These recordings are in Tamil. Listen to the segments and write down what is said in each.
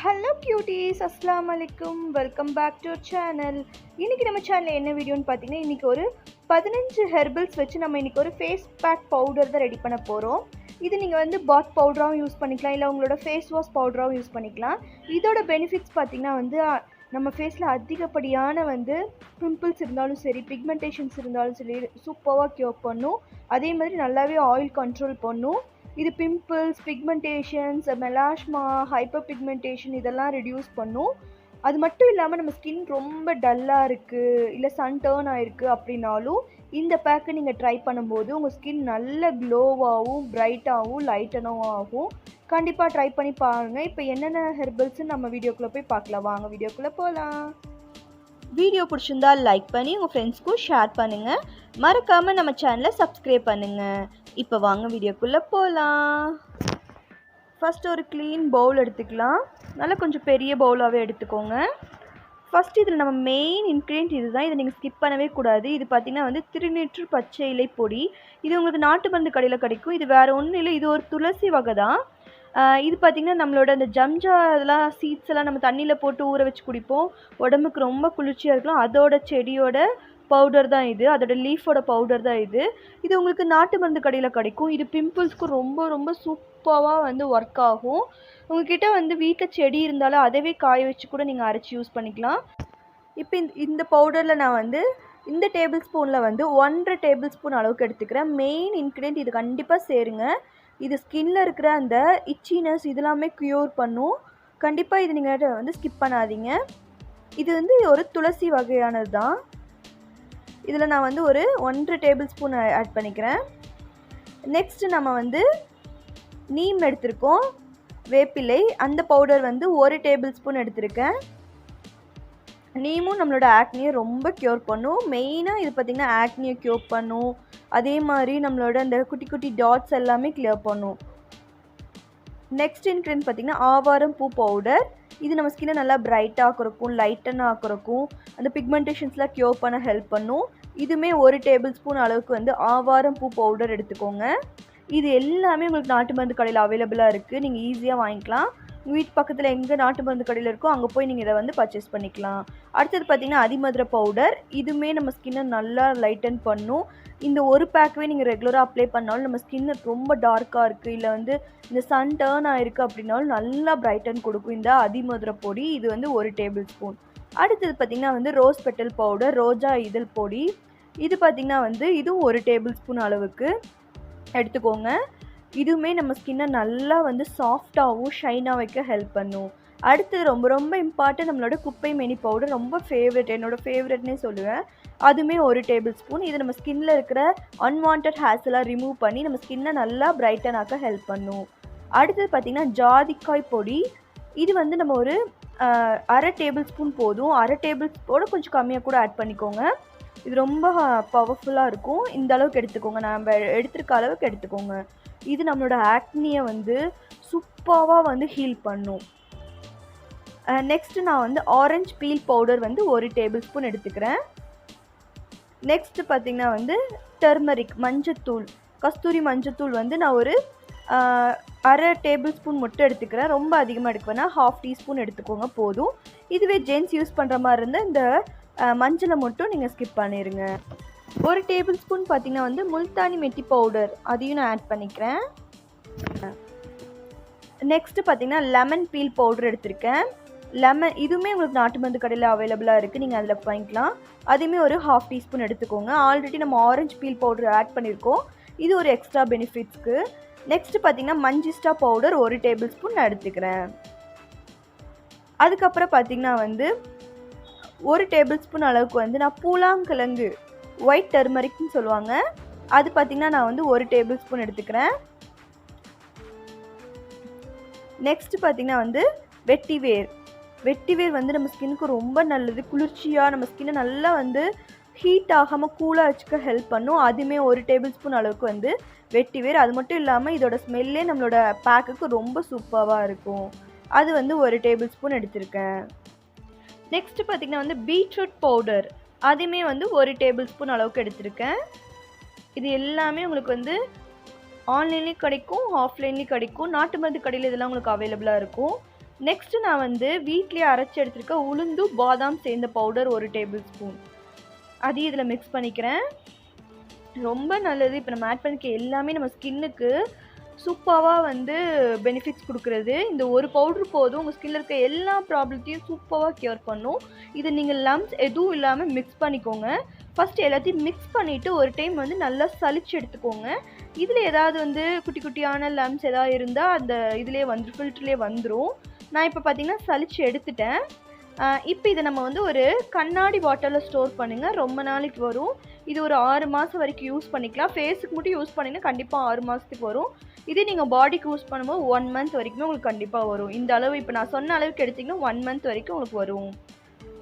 ஹலோ கியூட்டீஸ், அஸ்ஸலாமு அலைக்கும். Welcome back to channel. இன்றைக்கி நம்ம சேனலில் என்ன வீடியோன்னு பார்த்தீங்கன்னா, இன்றைக்கி ஒரு 15 ஹெர்பல்ஸ் வச்சு நம்ம இன்றைக்கி ஒரு ஃபேஸ் பேக் பவுடர் தான் ரெடி பண்ண போகிறோம். இது நீங்கள் வந்து பாத் பவுடராகவும் யூஸ் பண்ணிக்கலாம், இல்லை உங்களோட ஃபேஸ் வாஷ் பவுடராகவும் யூஸ் பண்ணிக்கலாம். இதோட பெனிஃபிட்ஸ் பார்த்திங்கன்னா வந்து நம்ம ஃபேஸில் அதிகப்படியான பிம்பிள்ஸ் இருந்தாலும் சரி, பிக்மெண்டேஷன்ஸ் இருந்தாலும் சரி சூப்பராக க்யூர் பண்ணும். அதே மாதிரி நல்லாவே ஆயில் கண்ட்ரோல் பண்ணும். இது pimples, pigmentations, melasma, hyper pigmentation இதெல்லாம் ரெடியூஸ் பண்ணும். அது மட்டும் இல்லாமல் நம்ம ஸ்கின் ரொம்ப டல்லாக இருக்குது, இல்லை சன் டர்ன் ஆகிருக்கு அப்படின்னாலும் இந்த பேக்கை நீங்கள் ட்ரை பண்ணும்போது உங்கள் ஸ்கின் நல்ல க்ளோவாகவும் பிரைட்டாகவும் லைட்டனாகவும் ஆகும். கண்டிப்பாக ட்ரை பண்ணி பாருங்கள். இப்போ என்னென்ன ஹெர்பல்ஸ்ன்னு நம்ம வீடியோக்குள்ளே போய் பார்க்கலாம். வாங்க வீடியோக்குள்ளே போகலாம். வீடியோ பிடிச்சிருந்தா லைக் பண்ணி உங்கள் ஃப்ரெண்ட்ஸ்க்கும் ஷேர் பண்ணுங்கள். மறக்காமல் நம்ம சேனலை சப்ஸ்கிரைப் பண்ணுங்கள். இப்போ வாங்க வீடியோக்குள்ளே போகலாம். ஃபஸ்ட்டு ஒரு க்ளீன் பவுல் எடுத்துக்கலாம். நல்லா கொஞ்சம் பெரிய பவுலாகவே எடுத்துக்கோங்க. ஃபஸ்ட்டு இதில் நம்ம மெயின் இன்க்ரீடியன்ட் இது தான். இதை நீங்கள் ஸ்கிப் பண்ணவே கூடாது. இது பார்த்திங்கன்னா வந்து திருநீற்று பச்சை இலை பொடி. இது உங்களுக்கு நாட்டு மருந்து கடையில் கிடைக்கும். இது வேறு ஒன்றும் இல்லை, இது ஒரு துளசி வகை தான். இது பார்த்திங்கன்னா நம்மளோட அந்த ஜம்ஜா இதெல்லாம் சீட்ஸ் எல்லாம் நம்ம தண்ணியில் போட்டு ஊற வச்சு குடிப்போம். உடம்புக்கு ரொம்ப குளிர்ச்சியாக இருக்கலாம். அதோட செடியோட பவுடர் தான் இது, அதோட லீஃபோட பவுடர் தான் இது. இது உங்களுக்கு நாட்டு மருந்து கடையில் கிடைக்கும். இது பிம்பிள்ஸ்க்கு ரொம்ப ரொம்ப சூப்பராக ஒர்க் ஆகும். உங்ககிட்ட வீட்டில் செடி இருந்தாலும் அதவே காய வச்சு கூட நீங்கள் அரைச்சி யூஸ் பண்ணிக்கலாம். இப்போ இந்த பவுடரில் நான் இந்த டேபிள் ஸ்பூனில் 1.5 டேபிள் ஸ்பூன் அளவுக்கு எடுத்துக்கிறேன். மெயின் இன்க்ரீடியன்ட் இது கண்டிப்பாக சேருங்க. இது ஸ்கின்னில் இருக்கிற அந்த இச்சினஸ் இதெல்லாமே க்யூர் பண்ணும். கண்டிப்பாக இது நீங்கள் ஸ்கிப் பண்ணாதீங்க. இது ஒரு துளசி வகையானது தான். இதில் நான் ஒரு 1.5 டேபிள் ஸ்பூன் ஆட் பண்ணிக்கிறேன். நெக்ஸ்ட்டு நம்ம நீம் எடுத்திருக்கோம், வேப்பிலை. அந்த பவுடர் 1 டேபிள் ஸ்பூன் எடுத்திருக்கேன். நீமும் நம்மளோட ஆக்னியை ரொம்ப க்யூர் பண்ணும். மெயினாக இது பார்த்திங்கன்னா ஆக்னியை க்யூர் பண்ணும். அதே மாதிரி நம்மளோட அந்த குட்டி குட்டி டாட்ஸ் எல்லாமே கிளியர் பண்ணும். நெக்ஸ்ட் இன்க்ரீடியன்ட் பார்த்திங்கன்னா ஆவாரம் பூ பவுடர். இது நம்ம ஸ்கின்னை நல்லா பிரைட்டாக ஆக்குறக்கும், லைட்டனாக ஆக்குறக்கும், அந்த பிக்மெண்டேஷன்ஸ்லாம் க்யூர் பண்ண ஹெல்ப் பண்ணும். இதுவுமே 1 டேபிள் ஸ்பூன் அளவுக்கு ஆவாரம் பூ பவுடர் எடுத்துக்கோங்க. இது எல்லாமே உங்களுக்கு நாட்டு மருந்து கடையில் அவைலபிளாக இருக்குது. நீங்கள் ஈஸியாக வாங்கிக்கலாம். வீட்டு பக்கத்தில் எங்கே நாட்டு மருந்து கடையில் இருக்கோ அங்கே போய் நீங்கள் இதை பர்ச்சேஸ் பண்ணிக்கலாம். அடுத்தது பார்த்திங்கன்னா அதிமதுரை பவுடர். இதுவுமே நம்ம ஸ்கின்னை நல்லா லைட்டன் பண்ணும். இந்த ஒரு பேக்கவே நீங்கள் ரெகுலராக அப்ளை பண்ணாலும் நம்ம ஸ்கின்னு ரொம்ப டார்க்காக இருக்குது, இல்லை இந்த சன் டர்ன் ஆகிருக்கு அப்படின்னாலும் நல்லா பிரைட்டன் கொடுக்கும் இந்த அதிமதுரை பொடி. இது 1 டேபிள் ஸ்பூன். அடுத்தது பார்த்திங்கன்னா ரோஸ் பெட்டல் பவுடர், ரோஜா இதழ் பொடி. இது பார்த்திங்கன்னா இதுவும் 1 டேபிள் ஸ்பூன் அளவுக்கு எடுத்துக்கோங்க. இதுவுமே நம்ம ஸ்கின்னை நல்லா சாஃப்டாகவும் ஷைனாக வைக்க ஹெல்ப் பண்ணும். அடுத்தது ரொம்ப ரொம்ப இம்பார்ட்டன்ட் நம்மளோட குப்பை மேனி பவுடர். ரொம்ப ஃபேவரட், என்னோடய ஃபேவரட்னே சொல்லுவேன். அதுவுமே 1 டேபிள் ஸ்பூன். இது நம்ம ஸ்கின்னில் இருக்கிற அன்வான்ட் ஹேர்ஸ் எல்லாம் ரிமூவ் பண்ணி நம்ம ஸ்கின்னை நல்லா பிரைட்டன் ஆக்க ஹெல்ப் பண்ணும். அடுத்தது பார்த்திங்கன்னா ஜாதிக்காய் பொடி. இது நம்ம ஒரு 1/2 டேபிள் ஸ்பூன் போதும். 1/2 டேபிள் ஸ்பூனோட கொஞ்சம் கம்மியாக கூட ஆட் பண்ணிக்கோங்க. இது ரொம்ப பவர்ஃபுல்லாக இருக்கும். இந்த அளவுக்கு எடுத்துக்கோங்க, நம்ம எடுத்துருக்க அளவுக்கு எடுத்துக்கோங்க. இது நம்மளோட ஆக்னியை சூப்பராக ஹீல் பண்ணும். நெக்ஸ்ட்டு நான் orange feel powder 1 table spoon எடுத்துக்கிறேன். நெக்ஸ்ட்டு பார்த்திங்கன்னா டர்மரிக் மஞ்சத்தூள், கஸ்தூரி மஞ்சத்தூள் நான் ஒரு 1/2 டேபிள் ஸ்பூன் மட்டும் எடுத்துக்கிறேன். ரொம்ப அதிகமாக எடுக்குவேன்னா 1/2 டீஸ்பூன் எடுத்துக்கோங்க போதும். இதுவே ஜென்ஸ் யூஸ் பண்ணுற மாதிரி இருந்தால் இந்த மஞ்சளை மட்டும் நீங்கள் ஸ்கிப் பண்ணிடுங்க. 1 டேபிள் ஸ்பூன் பார்த்திங்கன்னா முல்தானி மெட்டி பவுடர், அதையும் நான் ஆட் பண்ணிக்கிறேன். நெக்ஸ்ட்டு பார்த்திங்கன்னா லெமன் பீல் பவுடர் எடுத்திருக்கேன். இதுவுமே உங்களுக்கு நாட்டு மருந்து கடையில் அவைலபிளாக இருக்குது, நீங்கள் அதில் வாங்கிக்கலாம். அதுவுமே ஒரு 1/2 டீஸ்பூன் எடுத்துக்கோங்க. ஆல்ரெடி நம்ம ஆரஞ்சு பீல் பவுடர் ஆட் பண்ணியிருக்கோம், இது ஒரு எக்ஸ்ட்ரா பெனிஃபிட்ஸ்க்கு. நெக்ஸ்ட்டு பார்த்திங்கன்னா மஞ்சிஸ்டா பவுடர் 1 டேபிள் ஸ்பூன் நான் எடுத்துக்கிறேன். அதுக்கப்புறம் பார்த்திங்கன்னா 1 டேபிள் ஸ்பூன் அளவுக்கு நான் பூலாங்கிழங்கு, ஒயிட் டர்மரிக்னு சொல்லுவாங்க, அது பார்த்திங்கன்னா நான் 1 டேபிள் ஸ்பூன் எடுத்துக்கிறேன். நெக்ஸ்ட்டு பார்த்திங்கன்னா வெட்டிவேர். வெட்டிவேர் நம்ம ஸ்கின்னுக்கு ரொம்ப நல்லது. குளிர்ச்சியாக நம்ம ஸ்கின்னை நல்லா ஹீட் ஆகாமல் கூலாக வச்சுக்க ஹெல்ப் பண்ணும். அதுவுமே 1 டேபிள் ஸ்பூன் அளவுக்கு வெட்டிவேர். அது மட்டும் இல்லாமல் இதோட ஸ்மெல்லே நம்மளோட பேக்குக்கு ரொம்ப சூப்பராக இருக்கும். அது 1 டேபிள் ஸ்பூன் எடுத்திருக்கேன். நெக்ஸ்ட்டு பார்த்திங்கன்னா பீட்ரூட் பவுடர். அதுவுமே 1 டேபிள் ஸ்பூன் அளவுக்கு எடுத்திருக்கேன். இது எல்லாமே உங்களுக்கு ஆன்லைன்லேயும் கிடைக்கும், ஆஃப்லைன்லேயும் கிடைக்கும். நாட்டு மருந்து கடையில் இதெல்லாம் உங்களுக்கு அவைலபிளாக இருக்கும். நெக்ஸ்ட்டு நான் வந்து வீட்லேயே அரைச்சி எடுத்துருக்க உளுந்து பாதாம் சேர்ந்த பவுடர் 1 டேபிள் ஸ்பூன் அதையும் இதில் மிக்ஸ் பண்ணிக்கிறேன். ரொம்ப நல்லது. இப்போ நம்ம ஆட் பண்ணிக்க எல்லாமே நம்ம ஸ்கின்னுக்கு சூப்பராக வந்து பெனிஃபிட்ஸ் கொடுக்குறது. இந்த ஒரு பவுட்ரு போதும் உங்கள் ஸ்கின்னில் இருக்க எல்லா ப்ராப்ளத்தையும் சூப்பராக க்யூர் பண்ணும். இதை நீங்கள் லம்ப்ஸ் எதுவும் இல்லாமல் மிக்ஸ் பண்ணிக்கோங்க. ஃபஸ்ட்டு எல்லாத்தையும் மிக்ஸ் பண்ணிவிட்டு ஒரு டைம் வந்து நல்லா சலிச்சு எடுத்துக்கோங்க. இதில் ஏதாவது வந்து குட்டி குட்டியான லம்ப்ஸ் ஏதாவது இருந்தால் அந்த இதிலே வந்து ஃபில்டர்லேயே வந்துடும். நான் இப்போ பார்த்தீங்கன்னா சலிச்சு எடுத்துட்டேன். இப்போ இதை நம்ம வந்து ஒரு கண்ணாடி பாட்டிலில் ஸ்டோர் பண்ணுங்கள். ரொம்ப நாளைக்கு வரும். இது ஒரு 6 மாதம் வரைக்கும் யூஸ் பண்ணிக்கலாம். ஃபேஸுக்கு மட்டும் யூஸ் பண்ணிங்கன்னா கண்டிப்பாக 6 மாதத்துக்கு வரும். இதே நீங்கள் பாடிக்கு யூஸ் பண்ணும்போது 1 மந்த் வரைக்குமே உங்களுக்கு கண்டிப்பாக வரும். இந்த அளவு இப்போ நான் சொன்ன அளவுக்கு எடுத்திங்கன்னா 1 மந்த் வரைக்கும் உங்களுக்கு வரும்.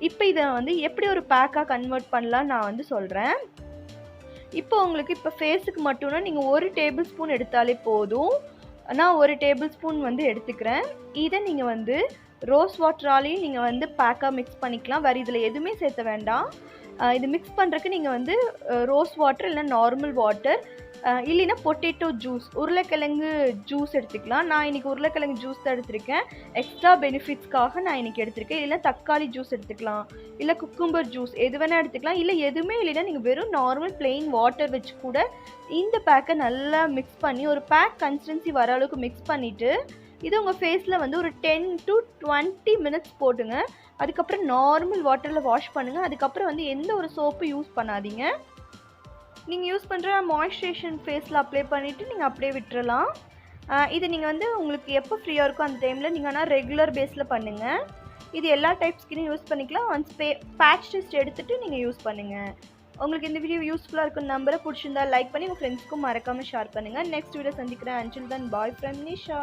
இப்போ இதை வந்து எப்படி ஒரு பேக்காக கன்வெர்ட் பண்ணலான்னு நான் வந்து சொல்கிறேன். இப்போ உங்களுக்கு இப்போ ஃபேஸுக்கு மட்டும்னா நீங்கள் 1 டேபிள் ஸ்பூன் எடுத்தாலே போதும். நான் 1 டேபிள் ஸ்பூன் வந்து எடுத்துக்கிறேன். இதை நீங்கள் வந்து ரோஸ் வாட்டராலையும் நீங்கள் வந்து பேக்காக மிக்ஸ் பண்ணிக்கலாம். வேறு இதில் எதுவுமே சேர்த்த வேண்டாம். இது மிக்ஸ் பண்ணுறதுக்கு நீங்கள் வந்து ரோஸ் வாட்டர் இல்லைனா நார்மல் வாட்டர் இல்லைன்னா பொட்டேட்டோ ஜூஸ் உருளைக்கிழங்கு ஜூஸ் எடுத்துக்கலாம். நான் இன்றைக்கி உருளைக்கிழங்கு ஜூஸ் தான் எடுத்திருக்கேன். எக்ஸ்ட்ரா பெனிஃபிட்ஸ்க்காக நான் இன்றைக்கி எடுத்திருக்கேன். இல்லைனா தக்காளி ஜூஸ் எடுத்துக்கலாம், இல்லை குக்கும்பர் ஜூஸ் எது வேணால் எடுத்துக்கலாம். இல்லை எதுவுமே இல்லைன்னா நீங்கள் வெறும் நார்மல் பிளெயின் வாட்டர் வச்சு கூட இந்த பேக்கை நல்லா மிக்ஸ் பண்ணி ஒரு பேக் கன்சிஸ்டன்சி வர அளவுக்கு மிக்ஸ் பண்ணிவிட்டு இது உங்கள் ஃபேஸில் வந்து ஒரு 10 to 20 மினிட்ஸ் போட்டுங்க. அதுக்கப்புறம் நார்மல் வாட்டரில் வாஷ் பண்ணுங்கள். அதுக்கப்புறம் வந்து எந்த ஒரு சோப்பு யூஸ் பண்ணாதீங்க. நீங்கள் யூஸ் பண்ணுற மாய்ஸ்சரைசேஷன் ஃபேஸில் அப்ளை பண்ணிவிட்டு நீங்கள் அப்படியே விட்டுறலாம். இது நீங்கள் வந்து உங்களுக்கு எப்போ ஃப்ரீயாக இருக்கோ அந்த டைமில் நீங்கள் ஆனால் ரெகுலர் பேஸில் பண்ணுங்கள். இது எல்லா டைப் ஸ்கின்னும் யூஸ் பண்ணிக்கலாம். ஒன்ஸ் பேட்ச் டெஸ்ட் எடுத்துகிட்டு நீங்கள் யூஸ் பண்ணுங்கள். உங்களுக்கு இந்த வீடியோ யூஸ்ஃபுல்லாக இருக்குன்னு நம்பரை பிடிச்சிருந்தா லைக் பண்ணி உங்கள் ஃப்ரெண்ட்ஸ்க்கும் மறக்காமல் ஷேர் பண்ணுங்கள். நெக்ஸ்ட் வீடியோ சந்திக்கிறேன். Until then bye from Nisha.